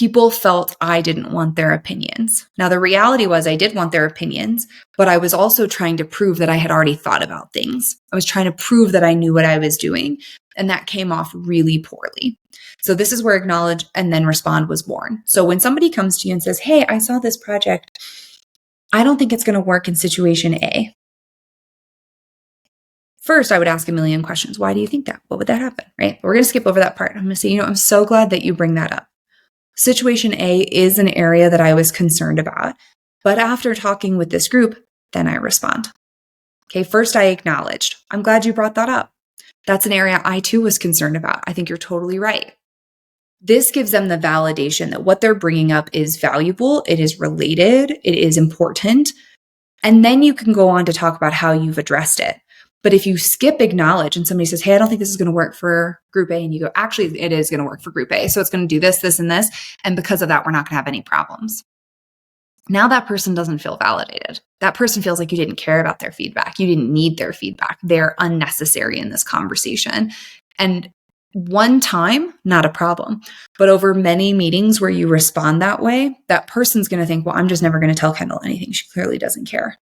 people felt I didn't want their opinions. Now, the reality was I did want their opinions, but I was also trying to prove that I had already thought about things. I was trying to prove that I knew what I was doing, and that came off really poorly. So this is where acknowledge and then respond was born. So when somebody comes to you and says, hey, I saw this project, I don't think it's going to work in situation A. First, I would ask a million questions. Why do you think that? What would that happen? Right? But we're going to skip over that part. I'm going to say, I'm so glad that you bring that up. Situation A is an area that I was concerned about. But after talking with this group, then I respond. Okay, first I acknowledged. I'm glad you brought that up. That's an area I too was concerned about. I think you're totally right. This gives them the validation that what they're bringing up is valuable, it is related, it is important. And then you can go on to talk about how you've addressed it. But if you skip acknowledge and somebody says, hey, I don't think this is going to work for group A, and you go, actually, it is going to work for group A. So it's going to do this, this, and this. And because of that, we're not going to have any problems. Now that person doesn't feel validated. That person feels like you didn't care about their feedback. You didn't need their feedback. They're unnecessary in this conversation. And one time, not a problem. But over many meetings where you respond that way, that person's going to think, well, I'm just never going to tell Kendall anything. She clearly doesn't care.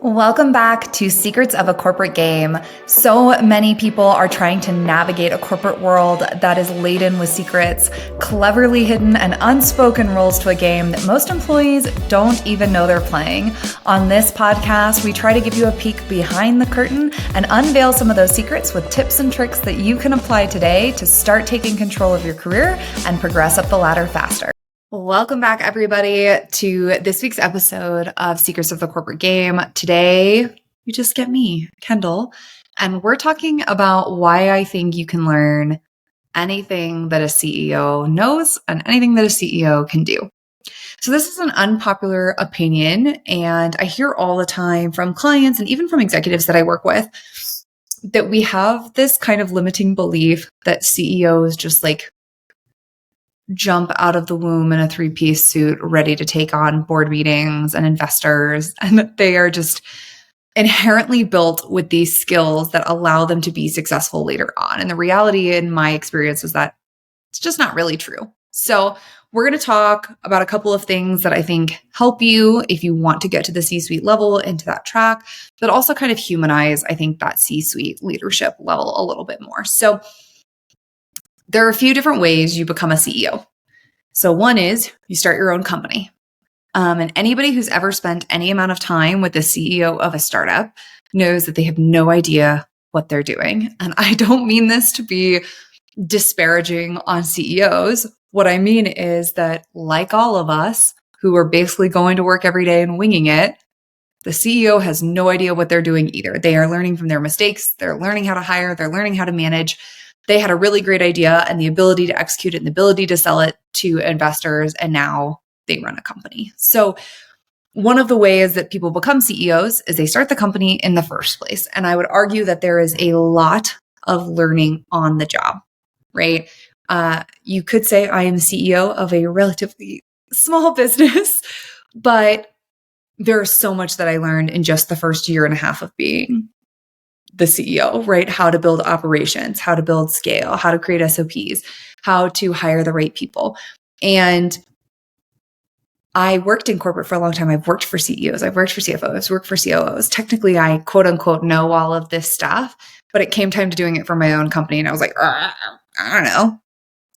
Welcome back to Secrets of a Corporate Game. So many people are trying to navigate a corporate world that is laden with secrets, cleverly hidden and unspoken rules to a game that most employees don't even know they're playing. On this podcast, we try to give you a peek behind the curtain and unveil some of those secrets with tips and tricks that you can apply today to start taking control of your career and progress up the ladder faster. Welcome back, everybody, to this week's episode of Secrets of the Corporate Game. Today, you just get me, Kendall, and we're talking about why I think you can learn anything that a CEO knows and anything that a CEO can do. So this is an unpopular opinion, and I hear all the time from clients and even from executives that I work with that we have this kind of limiting belief that CEOs just jump out of the womb in a three-piece suit, ready to take on board meetings and investors. And they are just inherently built with these skills that allow them to be successful later on. And the reality in my experience is that it's just not really true. So we're going to talk about a couple of things that I think help you if you want to get to the C-suite level into that track, but also kind of humanize, I think, that C-suite leadership level a little bit more. So there are a few different ways you become a CEO. So one is you start your own company. And anybody who's ever spent any amount of time with the CEO of a startup knows that they have no idea what they're doing. And I don't mean this to be disparaging on CEOs. What I mean is that, like all of us who are basically going to work every day and winging it, the CEO has no idea what they're doing either. They are learning from their mistakes. They're learning how to hire. They're learning how to manage. They had a really great idea and the ability to execute it and the ability to sell it to investors, and now they run a company. So one of the ways that people become CEOs is they start the company in the first place. And I would argue that there is a lot of learning on the job, right? You could say I am CEO of a relatively small business, but there's so much that I learned in just the first year and a half of being the CEO, right? How to build operations, how to build scale, how to create SOPs, how to hire the right people. And I worked in corporate for a long time. I've worked for CEOs. I've worked for CFOs. I've worked for COOs. Technically, I quote unquote know all of this stuff, but it came time to doing it for my own company. And I was like, I don't know.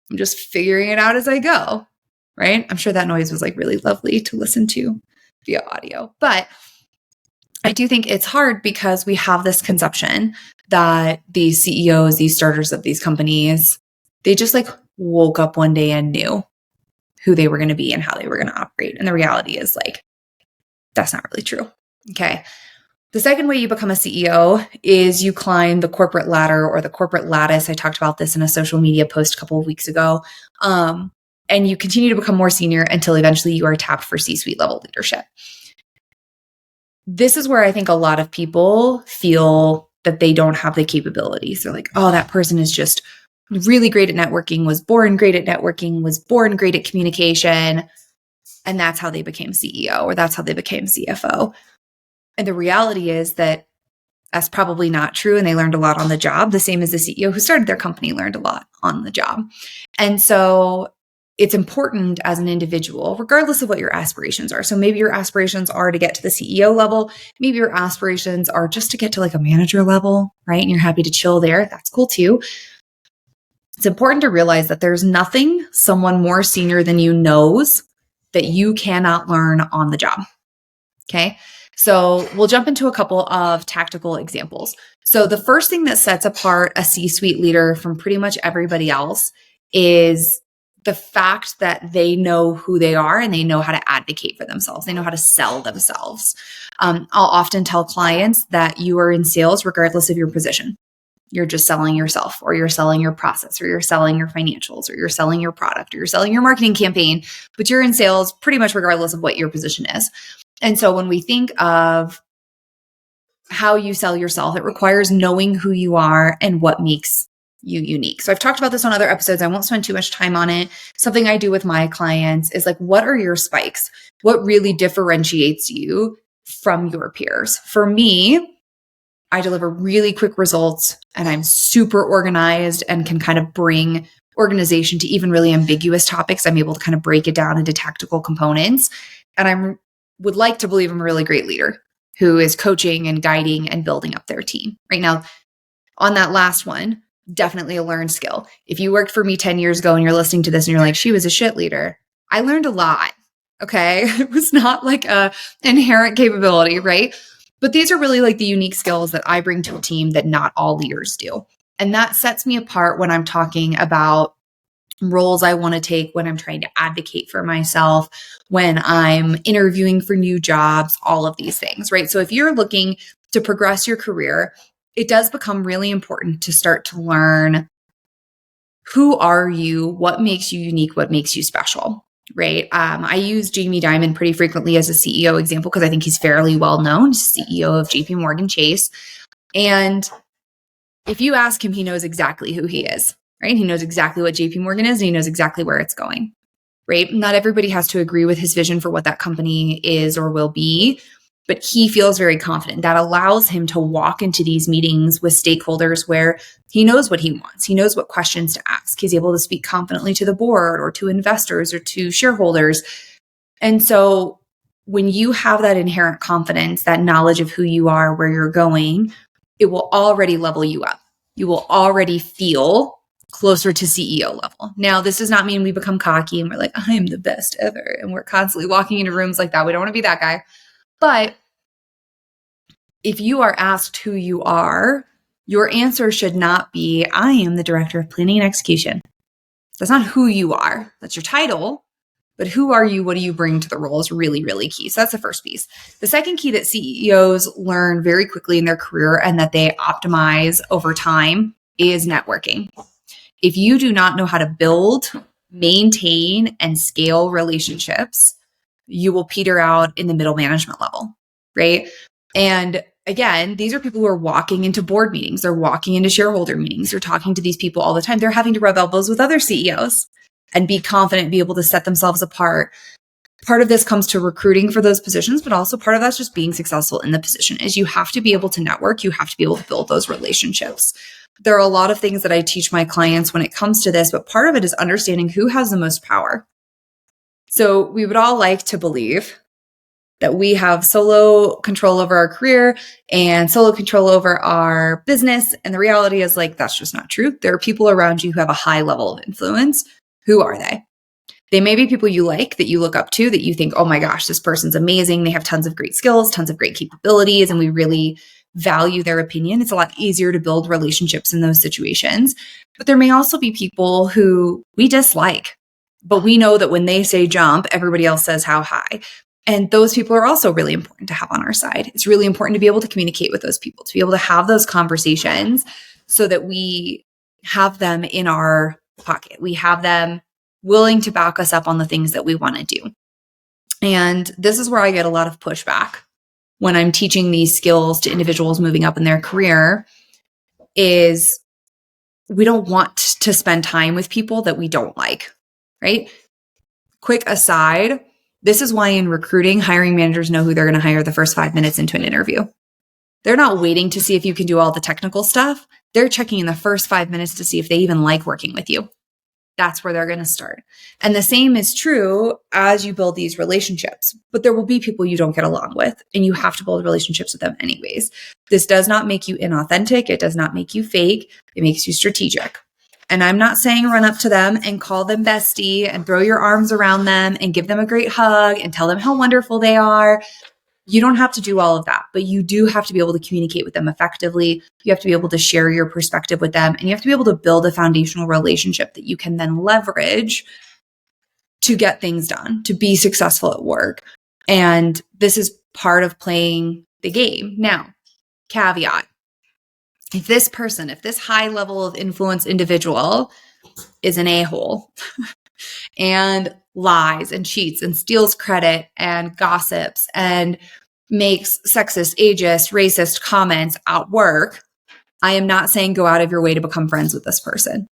I'm just figuring it out as I go, right? I'm sure that noise was really lovely to listen to via audio, but I do think it's hard because we have this conception that these CEOs, these starters of these companies, they just woke up one day and knew who they were going to be and how they were going to operate. And the reality is that's not really true. Okay. The second way you become a CEO is you climb the corporate ladder or the corporate lattice. I talked about this in a social media post a couple of weeks ago. And you continue to become more senior until eventually you are tapped for C-suite level leadership. This is where I think a lot of people feel that they don't have the capabilities. They're like, oh, that person is just really great at networking, was born great at networking, was born great at communication. And that's how they became CEO or that's how they became CFO. And the reality is that that's probably not true. And they learned a lot on the job, the same as the CEO who started their company learned a lot on the job. And so it's important as an individual, regardless of what your aspirations are. So maybe your aspirations are to get to the CEO level. Maybe your aspirations are just to get to like a manager level, right? And you're happy to chill there. That's cool too. It's important to realize that there's nothing someone more senior than you knows that you cannot learn on the job. Okay. So we'll jump into a couple of tactical examples. So the first thing that sets apart a C-suite leader from pretty much everybody else is the fact that they know who they are and they know how to advocate for themselves. They know how to sell themselves. I'll often tell clients that you are in sales regardless of your position. You're just selling yourself, or you're selling your process, or you're selling your financials, or you're selling your product, or you're selling your marketing campaign, but you're in sales pretty much regardless of what your position is. And so when we think of how you sell yourself, it requires knowing who you are and what makes you unique. So I've talked about this on other episodes. I won't spend too much time on it. Something I do with my clients is like, what are your spikes? What really differentiates you from your peers? For me, I deliver really quick results and I'm super organized and can kind of bring organization to even really ambiguous topics. I'm able to kind of break it down into tactical components. And I would like to believe I'm a really great leader who is coaching and guiding and building up their team. Right now, on that last one, definitely a learned skill. If you worked for me 10 years ago and you're listening to this and you're like, she was a shit leader, I learned a lot. Okay. It was not like a inherent capability, right? But these are really like the unique skills that I bring to a team that not all leaders do. And that sets me apart when I'm talking about roles I want to take, when I'm trying to advocate for myself, when I'm interviewing for new jobs, all of these things, right? So if you're looking to progress your career, it does become really important to start to learn, who are you? What makes you unique? What makes you special? Right. I use Jamie Dimon pretty frequently as a CEO example because I think he's fairly well known, CEO of JP Morgan Chase. And if you ask him, he knows exactly who he is, right? He knows exactly what JP Morgan is and he knows exactly where it's going, right? Not everybody has to agree with his vision for what that company is or will be, but he feels very confident. That allows him to walk into these meetings with stakeholders where he knows what he wants. He knows what questions to ask. He's able to speak confidently to the board or to investors or to shareholders. And so when you have that inherent confidence, that knowledge of who you are, where you're going, it will already level you up. You will already feel closer to CEO level. Now, this does not mean we become cocky and we're like, I am the best ever. And we're constantly walking into rooms like that. We don't want to be that guy. But if you are asked who you are, your answer should not be, I am the director of planning and execution. That's not who you are. That's your title. But who are you? What do you bring to the role is really, really key. So that's the first piece. The second key that CEOs learn very quickly in their career and that they optimize over time is networking. If you do not know how to build, maintain, and scale relationships, you will peter out in the middle management level, right? And again, these are people who are walking into board meetings. They're walking into shareholder meetings. They're talking to these people all the time. They're having to rub elbows with other CEOs and be confident, be able to set themselves apart. Part of this comes to recruiting for those positions, but also part of that's just being successful in the position is you have to be able to network. You have to be able to build those relationships. There are a lot of things that I teach my clients when it comes to this, but part of it is understanding who has the most power. So we would all like to believe that we have solo control over our career and solo control over our business. And the reality is like, that's just not true. There are people around you who have a high level of influence. Who are they? They may be people you like, that you look up to, that you think, oh my gosh, this person's amazing. They have tons of great skills, tons of great capabilities, and we really value their opinion. It's a lot easier to build relationships in those situations. But there may also be people who we dislike, but we know that when they say jump, everybody else says how high. And those people are also really important to have on our side. It's really important to be able to communicate with those people, to be able to have those conversations so that we have them in our pocket. We have them willing to back us up on the things that we want to do. And this is where I get a lot of pushback when I'm teaching these skills to individuals moving up in their career is we don't want to spend time with people that we don't like, right? Quick aside, this is why in recruiting, hiring managers know who they're going to hire the first 5 minutes into an interview. They're not waiting to see if you can do all the technical stuff. They're checking in the first 5 minutes to see if they even like working with you. That's where they're going to start. And the same is true as you build these relationships, but there will be people you don't get along with, and you have to build relationships with them anyways. This does not make you inauthentic. It does not make you fake. It makes you strategic. And I'm not saying run up to them and call them bestie and throw your arms around them and give them a great hug and tell them how wonderful they are. You don't have to do all of that, but you do have to be able to communicate with them effectively. You have to be able to share your perspective with them, and you have to be able to build a foundational relationship that you can then leverage to get things done, to be successful at work. And this is part of playing the game. Now, caveat. If this high level of influence individual is an a-hole and lies and cheats and steals credit and gossips and makes sexist, ageist, racist comments at work, I am not saying go out of your way to become friends with this person.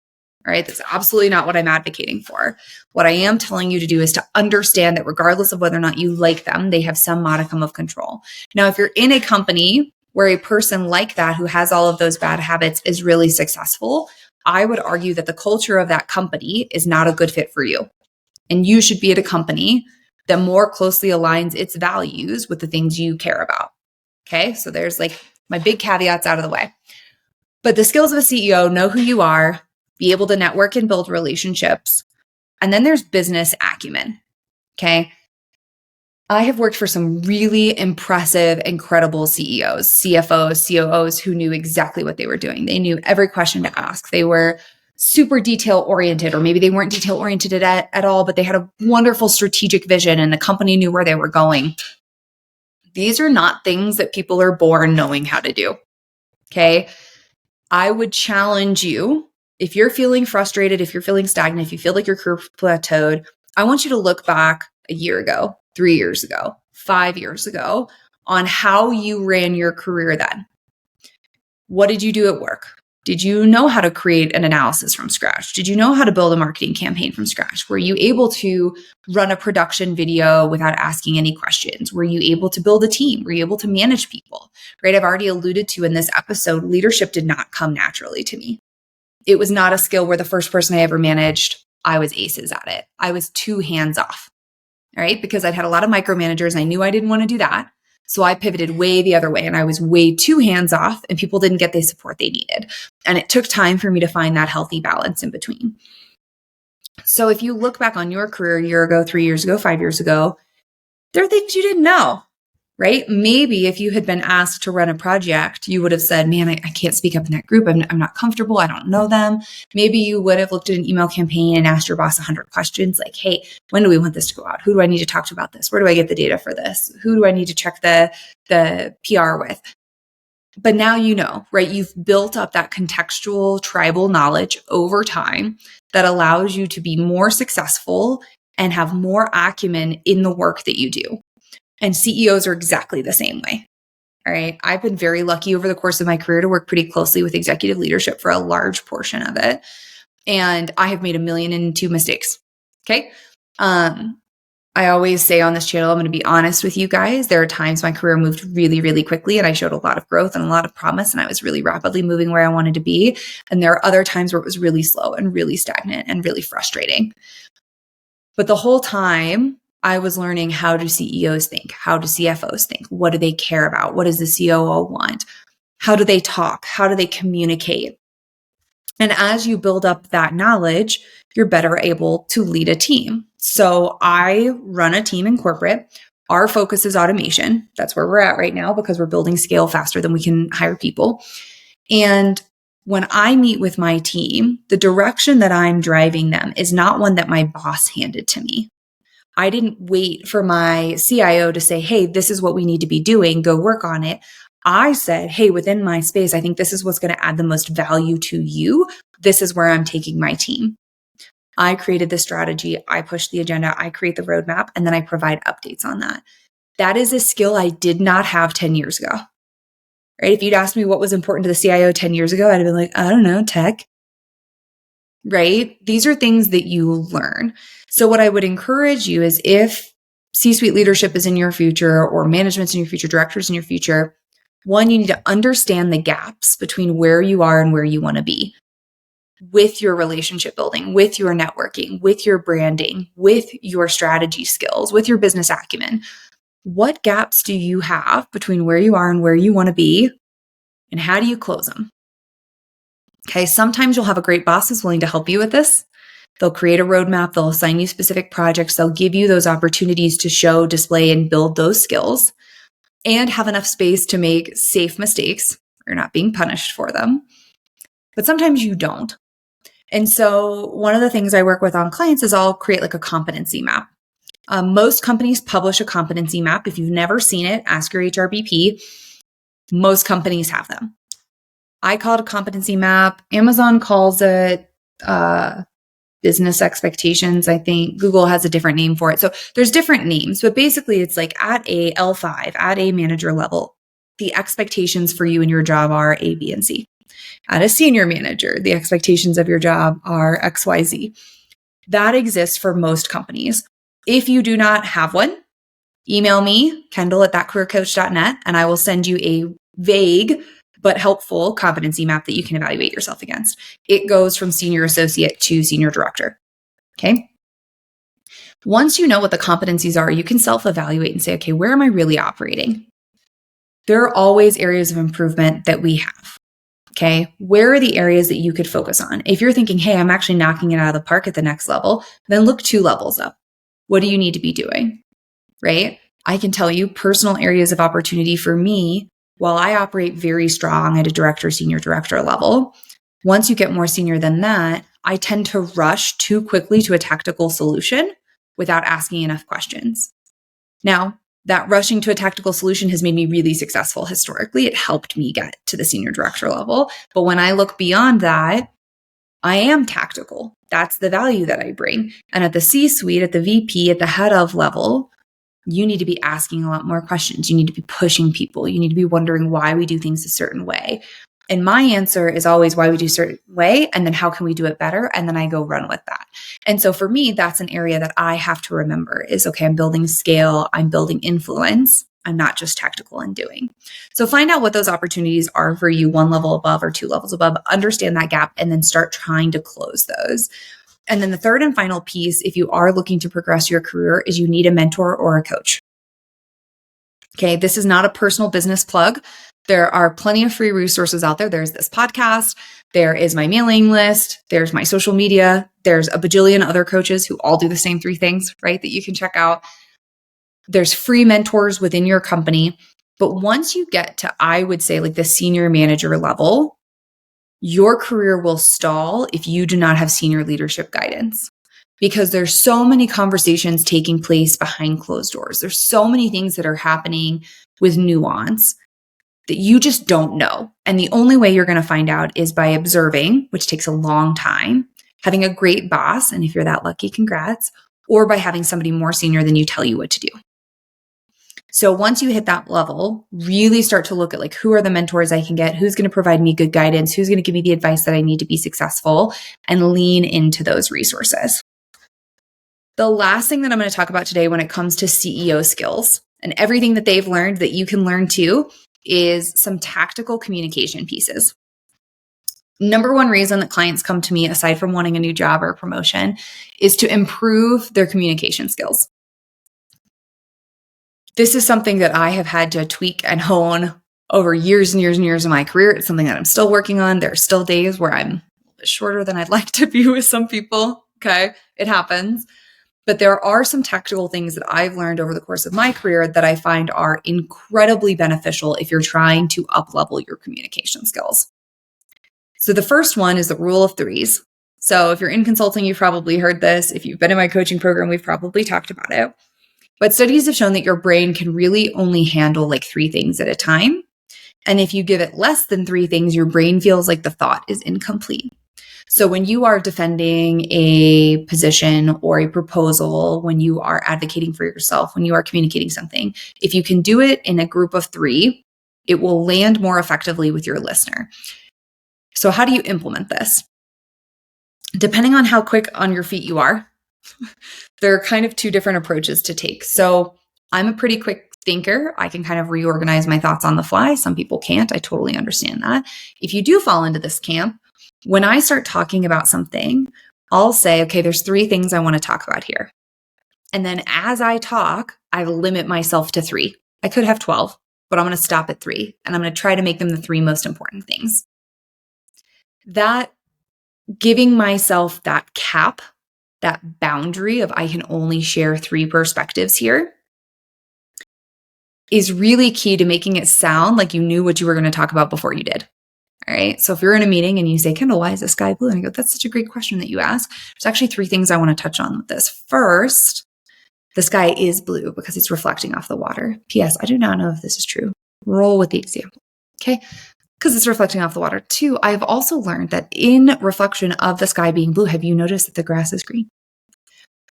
All right. That's absolutely not what I'm advocating for. What I am telling you to do is to understand that regardless of whether or not you like them, they have some modicum of control. Now, if you're in a company where a person like that who has all of those bad habits is really successful, I would argue that the culture of that company is not a good fit for you. And you should be at a company that more closely aligns its values with the things you care about. Okay. So there's like my big caveats out of the way. But the skills of a CEO: know who you are, be able to network and build relationships. And then there's business acumen. Okay. I have worked for some really impressive, incredible CEOs, CFOs, COOs who knew exactly what they were doing. They knew every question to ask. They were super detail oriented, or maybe they weren't detail oriented at all, but they had a wonderful strategic vision and the company knew where they were going. These are not things that people are born knowing how to do. Okay. I would challenge you, if you're feeling frustrated, if you're feeling stagnant, if you feel like your career plateaued, I want you to look back a year ago, 3 years ago, 5 years ago on how you ran your career then. What did you do at work? Did you know how to create an analysis from scratch? Did you know how to build a marketing campaign from scratch? Were you able to run a production video without asking any questions? Were you able to build a team? Were you able to manage people? Right? I've already alluded to in this episode, leadership did not come naturally to me. It was not a skill where the first person I ever managed, I was aces at it. I was too hands off, right? Because I'd had a lot of micromanagers and I knew I didn't want to do that. So I pivoted way the other way and I was way too hands off and people didn't get the support they needed. And it took time for me to find that healthy balance in between. So if you look back on your career a year ago, 3 years ago, 5 years ago, there are things you didn't know, right? Maybe if you had been asked to run a project, you would have said, man, I can't speak up in that group. I'm not comfortable. I don't know them. Maybe you would have looked at an email campaign and asked your boss 100 questions like, hey, when do we want this to go out? Who do I need to talk to about this? Where do I get the data for this? Who do I need to check the PR with? But now you know, right? You've built up that contextual tribal knowledge over time that allows you to be more successful and have more acumen in the work that you do. And CEOs are exactly the same way. All right. I've been very lucky over the course of my career to work pretty closely with executive leadership for a large portion of it. And I have made 1,000,002 mistakes. Okay. I always say on this channel, I'm going to be honest with you guys. There are times my career moved really, really quickly and I showed a lot of growth and a lot of promise and I was really rapidly moving where I wanted to be. And there are other times where it was really slow and really stagnant and really frustrating. But the whole time I was learning, how do CEOs think? How do CFOs think? What do they care about? What does the COO want? How do they talk? How do they communicate? And as you build up that knowledge, you're better able to lead a team. So I run a team in corporate. Our focus is automation. That's where we're at right now because we're building scale faster than we can hire people. And when I meet with my team, the direction that I'm driving them is not one that my boss handed to me. I didn't wait for my CIO to say, hey, this is what we need to be doing. Go work on it. I said, hey, within my space, I think this is what's going to add the most value to you. This is where I'm taking my team. I created the strategy. I push the agenda. I create the roadmap, and then I provide updates on that. That is a skill I did not have 10 years ago. Right? If you'd asked me what was important to the CIO 10 years ago, I'd have been like, I don't know, tech. Right? These are things that you learn. So what I would encourage you is, if C-suite leadership is in your future or management's in your future, directors in your future, one, you need to understand the gaps between where you are and where you want to be. with your relationship building, with your networking, with your branding, with your strategy skills, with your business acumen. What gaps do you have between where you are and where you want to be? And how do you close them? Okay, sometimes you'll have a great boss who's willing to help you with this. They'll create a roadmap, they'll assign you specific projects, they'll give you those opportunities to show, display, and build those skills, and have enough space to make safe mistakes. You're not being punished for them. But sometimes you don't. And so one of the things I work with on clients is I'll create like a competency map. Most companies publish a competency map. If you've never seen it, ask your HRBP. Most companies have them. I call it a competency map. Amazon calls it business expectations. I think Google has a different name for it. So there's different names, but basically it's like at a L5, at a manager level, the expectations for you and your job are A, B, and C. At a senior manager, the expectations of your job are X, Y, Z. That exists for most companies. If you do not have one, email me, Kendall@thatcareercoach.net, and I will send you a vague but helpful competency map that you can evaluate yourself against. It goes from senior associate to senior director. Okay. Once you know what the competencies are, you can self-evaluate and say, okay, where am I really operating? There are always areas of improvement that we have. Okay. Where are the areas that you could focus on? If you're thinking, hey, I'm actually knocking it out of the park at the next level, then look 2 levels up. What do you need to be doing? Right? I can tell you personal areas of opportunity for me. While I operate very strong at a director, senior director level, once you get more senior than that, I tend to rush too quickly to a tactical solution without asking enough questions. Now, that rushing to a tactical solution has made me really successful historically. It helped me get to the senior director level. But when I look beyond that, I am tactical. That's the value that I bring. And at the C-suite, at the VP, at the head of level, you need to be asking a lot more questions. You need to be pushing people. You need to be wondering why we do things a certain way. And my answer is always why we do a certain way, and then how can we do it better? And then I go run with that. And so for me, that's an area that I have to remember is, okay, I'm building scale, I'm building influence. I'm not just tactical in doing. So find out what those opportunities are for you, 1 level above or 2 levels above, understand that gap, and then start trying to close those. And then the third and final piece, if you are looking to progress your career, is you need a mentor or a coach. Okay, this is not a personal business plug. There are plenty of free resources out there. There's this podcast. There is my mailing list. There's my social media. There's a bajillion other coaches who all do the same 3 things, right, that you can check out. There's free mentors within your company. But once you get to, I would say, like the senior manager level, your career will stall if you do not have senior leadership guidance, because there's so many conversations taking place behind closed doors. There's so many things that are happening with nuance that you just don't know. And the only way you're going to find out is by observing, which takes a long time, having a great boss, and if you're that lucky, congrats, or by having somebody more senior than you tell you what to do. So once you hit that level, really start to look at like, who are the mentors I can get? Who's going to provide me good guidance? Who's going to give me the advice that I need to be successful? And lean into those resources. The last thing that I'm going to talk about today when it comes to CEO skills and everything that they've learned that you can learn too is some tactical communication pieces. Number one reason that clients come to me, aside from wanting a new job or a promotion, is to improve their communication skills. This is something that I have had to tweak and hone over years and years and years of my career. It's something that I'm still working on. There are still days where I'm a bit shorter than I'd like to be with some people. Okay, it happens. But there are some tactical things that I've learned over the course of my career that I find are incredibly beneficial if you're trying to up-level your communication skills. So the first one is the rule of 3s. So if you're in consulting, you've probably heard this. If you've been in my coaching program, we've probably talked about it. But studies have shown that your brain can really only handle like 3 things at a time. And if you give it less than 3 things, your brain feels like the thought is incomplete. So when you are defending a position or a proposal, when you are advocating for yourself, when you are communicating something, if you can do it in a group of 3, it will land more effectively with your listener. So how do you implement this? Depending on how quick on your feet you are, there are kind of 2 different approaches to take. So I'm a pretty quick thinker. I can kind of reorganize my thoughts on the fly. Some people can't. I totally understand that. If you do fall into this camp, When I start talking about something, I'll say, okay, there's 3 things I want to talk about here. And then as I talk, I limit myself to 3. I could have 12, but I'm going to stop at 3. And I'm going to try to make them the 3 most important things. That giving myself that cap, that boundary of I can only share 3 perspectives here, is really key to making it sound like you knew what you were going to talk about before you did. All right. So if you're in a meeting and you say, Kendall, why is the sky blue? And I go, that's such a great question that you ask. There's actually 3 things I want to touch on with this. First, the sky is blue because it's reflecting off the water. P.S. I do not know if this is true. Roll with the example. Okay. Because it's reflecting off the water. 2, I've also learned that in reflection of the sky being blue, have you noticed that the grass is green?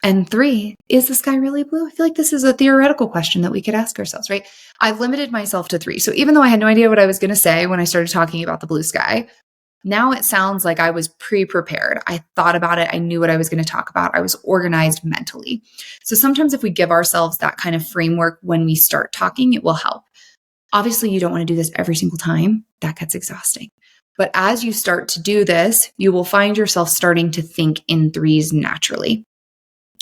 And 3, is the sky really blue? I feel like this is a theoretical question that we could ask ourselves, right? I've limited myself to 3. So even though I had no idea what I was going to say when I started talking about the blue sky, now it sounds like I was pre-prepared. I thought about it. I knew what I was going to talk about. I was organized mentally. So sometimes if we give ourselves that kind of framework when we start talking, it will help. Obviously, you don't want to do this every single time. That gets exhausting. But as you start to do this, you will find yourself starting to think in 3s naturally.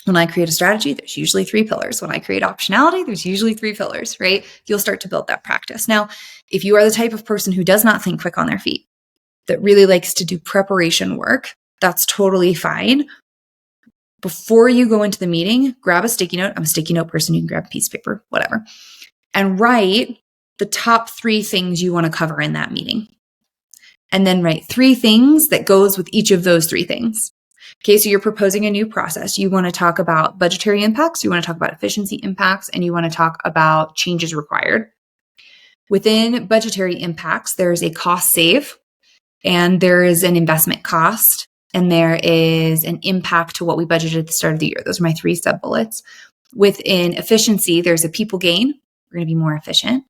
When I create a strategy, there's usually 3 pillars. When I create optionality, there's usually 3 pillars, right? You'll start to build that practice. Now, if you are the type of person who does not think quick on their feet, that really likes to do preparation work, that's totally fine. Before you go into the meeting, grab a sticky note. I'm a sticky note person. You can grab a piece of paper, whatever, and write the top 3 things you want to cover in that meeting. And then write 3 things that goes with each of those 3 things. Okay, so you're proposing a new process. You want to talk about budgetary impacts, you want to talk about efficiency impacts, and you want to talk about changes required. Within budgetary impacts, there's a cost save, and there is an investment cost, and there is an impact to what we budgeted at the start of the year. Those are my 3 sub bullets. Within efficiency, there's a people gain. We're going to be more efficient.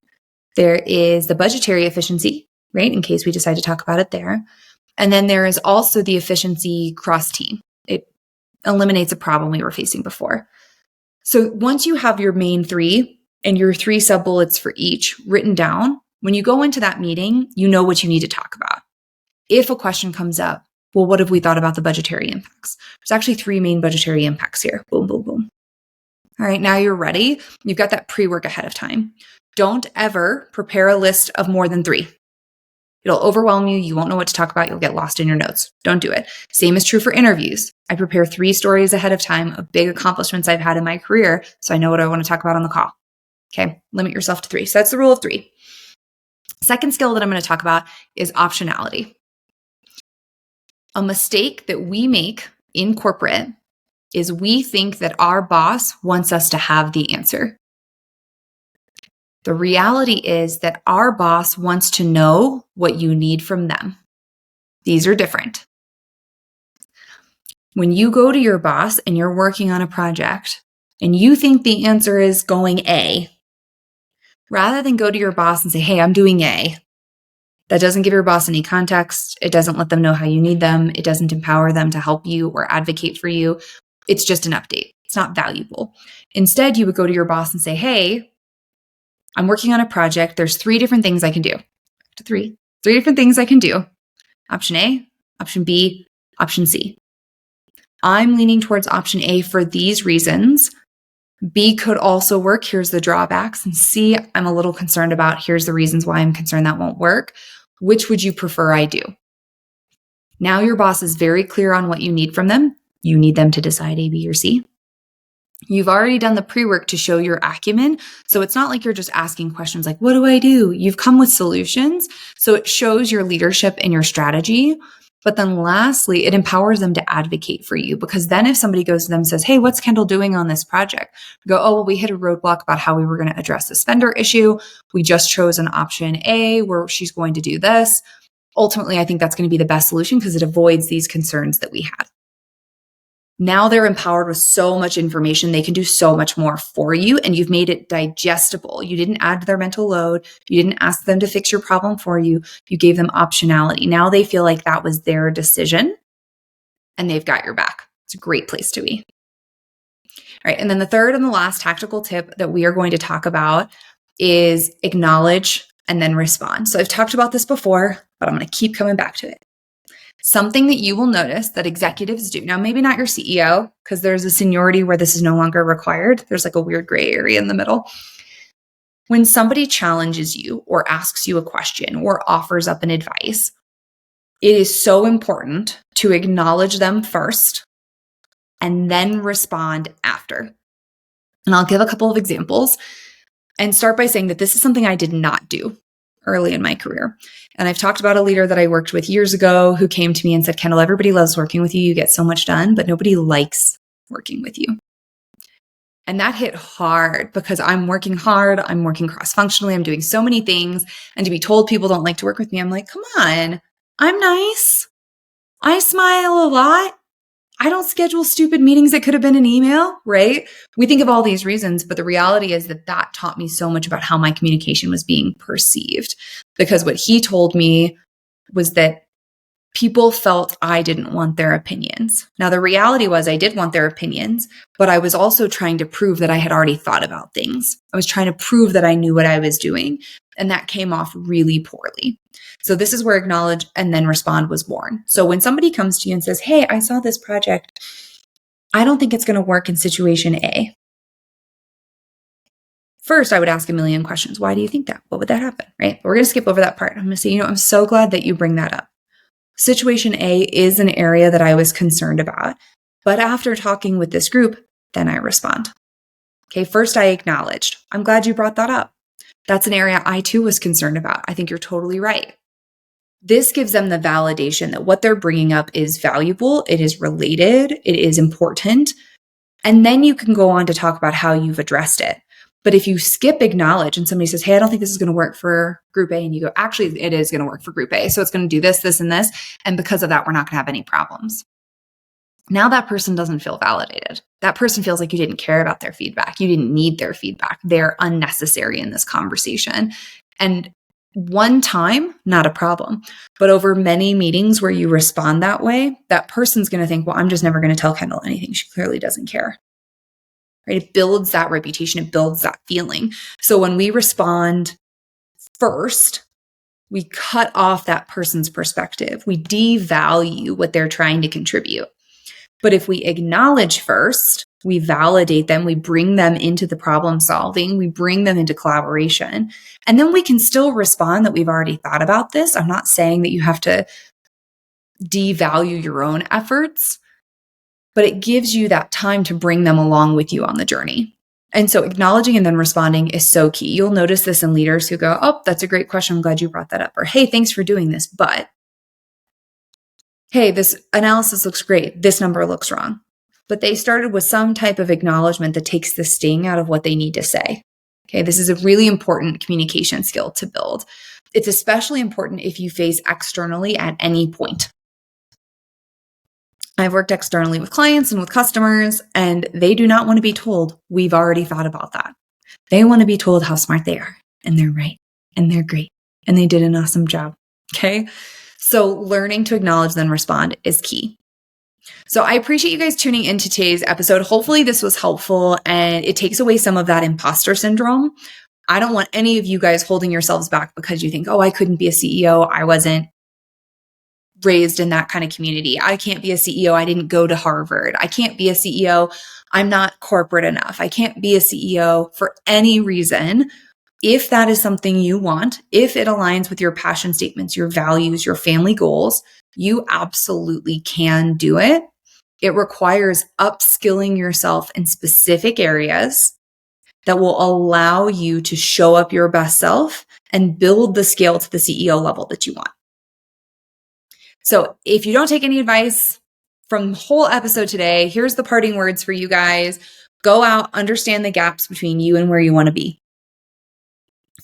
There is the budgetary efficiency, right? In case we decide to talk about it there. And then there is also the efficiency cross team. It eliminates a problem we were facing before. So once you have your main 3 and your 3 sub bullets for each written down, when you go into that meeting, you know what you need to talk about. If a question comes up, well, what have we thought about the budgetary impacts? There's actually 3 main budgetary impacts here. Boom, boom, boom. All right, now you're ready. You've got that pre-work ahead of time. Don't ever prepare a list of more than 3. It'll overwhelm you. You won't know what to talk about. You'll get lost in your notes. Don't do it. Same is true for interviews. I prepare 3 stories ahead of time of big accomplishments I've had in my career, so I know what I want to talk about on the call. Okay, limit yourself to 3. So that's the rule of 3. Second skill that I'm going to talk about is optionality. A mistake that we make in corporate is we think that our boss wants us to have the answer. The reality is that our boss wants to know what you need from them. These are different. When you go to your boss and you're working on a project and you think the answer is going A, rather than go to your boss and say, hey, I'm doing A, that doesn't give your boss any context. It doesn't let them know how you need them. It doesn't empower them to help you or advocate for you. It's just an update. It's not valuable. Instead, you would go to your boss and say, hey, I'm working on a project. There's 3 different things I can do. 3 different things I can do. Option A, option B, option C. I'm leaning towards option A for these reasons. B could also work. Here's the drawbacks. And C, I'm a little concerned about. Here's the reasons why I'm concerned that won't work. Which would you prefer I do? Now your boss is very clear on what you need from them. You need them to decide A, B, or C. You've already done the pre-work to show your acumen. So it's not like you're just asking questions like, what do I do? You've come with solutions. So it shows your leadership and your strategy. But then lastly, it empowers them to advocate for you, because then if somebody goes to them and says, hey, what's Kendall doing on this project? Go, oh, well, we hit a roadblock about how we were going to address this vendor issue. We just chose an option A where she's going to do this. Ultimately, I think that's going to be the best solution because it avoids these concerns that we had. Now they're empowered with so much information. They can do so much more for you, and you've made it digestible. You didn't add to their mental load. You didn't ask them to fix your problem for you. You gave them optionality. Now they feel like that was their decision and they've got your back. It's a great place to be. All right. And then the third and the last tactical tip that we are going to talk about is acknowledge and then respond. So I've talked about this before, but I'm going to keep coming back to it. Something that you will notice that executives do. Now, maybe not your CEO, because there's a seniority where this is no longer required. There's like a weird gray area in the middle. When somebody challenges you or asks you a question or offers up an advice, it is so important to acknowledge them first and then respond after. And I'll give a couple of examples and start by saying that this is something I did not do early in my career. And I've talked about a leader that I worked with years ago who came to me and said, Kendall, everybody loves working with you. You get so much done, but nobody likes working with you. And that hit hard because I'm working hard. I'm working cross-functionally. I'm doing so many things. And to be told people don't like to work with me, I'm like, come on, I'm nice. I smile a lot. I don't schedule stupid meetings that could have been an email, right? We think of all these reasons, but the reality is that that taught me so much about how my communication was being perceived. Because what he told me was that people felt I didn't want their opinions. Now, the reality was I did want their opinions, but I was also trying to prove that I had already thought about things. I was trying to prove that I knew what I was doing, and that came off really poorly. So this is where acknowledge and then respond was born. So when somebody comes to you and says, hey, I saw this project, I don't think it's going to work in situation A. First, I would ask a million questions. Why do you think that? What would that happen? Right? But we're going to skip over that part. I'm going to say, I'm so glad that you bring that up. Situation A is an area that I was concerned about. But after talking with this group, then I respond. Okay, first I acknowledged. I'm glad you brought that up. That's an area I too was concerned about. I think you're totally right. This gives them the validation that what they're bringing up is valuable, it is related, it is important. And then you can go on to talk about how you've addressed it. But if you skip acknowledge and somebody says, hey, I don't think this is going to work for group A, and you go, actually, it is going to work for group A. So it's going to do this, this, and this. And because of that, we're not going to have any problems. Now that person doesn't feel validated. That person feels like you didn't care about their feedback. You didn't need their feedback. They're unnecessary in this conversation. And one time, not a problem. But over many meetings where you respond that way, that person's going to think, well, I'm just never going to tell Kendall anything. She clearly doesn't care. Right? It builds that reputation. It builds that feeling. So when we respond first, we cut off that person's perspective. We devalue what they're trying to contribute. But if we acknowledge first, we validate them, we bring them into the problem solving, we bring them into collaboration, and then we can still respond that we've already thought about this. I'm not saying that you have to devalue your own efforts, but it gives you that time to bring them along with you on the journey. And so acknowledging and then responding is so key. You'll notice this in leaders who go, oh, that's a great question. I'm glad you brought that up. Or, hey, thanks for doing this, but hey, this analysis looks great. This number looks wrong. But they started with some type of acknowledgement that takes the sting out of what they need to say. Okay, this is a really important communication skill to build. It's especially important if you face externally at any point. I've worked externally with clients and with customers, and they do not want to be told, we've already thought about that. They want to be told how smart they are, and they're right, and they're great, and they did an awesome job. Okay? So learning to acknowledge then respond is key. So I appreciate you guys tuning in to today's episode. Hopefully this was helpful and it takes away some of that imposter syndrome. I don't want any of you guys holding yourselves back because you think, oh, I couldn't be a CEO. I wasn't raised in that kind of community. I can't be a CEO. I didn't go to Harvard. I can't be a CEO. I'm not corporate enough. I can't be a CEO for any reason. If that is something you want, if it aligns with your passion statements, your values, your family goals, you absolutely can do it. It requires upskilling yourself in specific areas that will allow you to show up your best self and build the scale to the CEO level that you want. So if you don't take any advice from the whole episode today, here's the parting words for you guys. Go out, understand the gaps between you and where you want to be.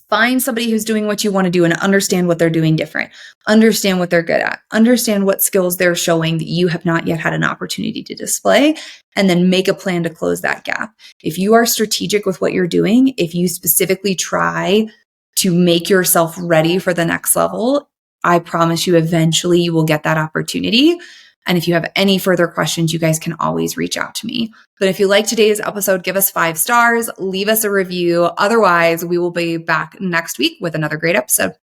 Find somebody who's doing what you want to do and understand what they're doing different. Understand what they're good at. Understand what skills they're showing that you have not yet had an opportunity to display, and then make a plan to close that gap. If you are strategic with what you're doing, if you specifically try to make yourself ready for the next level, I promise you eventually you will get that opportunity. And if you have any further questions, you guys can always reach out to me. But if you like today's episode, give us 5 stars, leave us a review. Otherwise, we will be back next week with another great episode.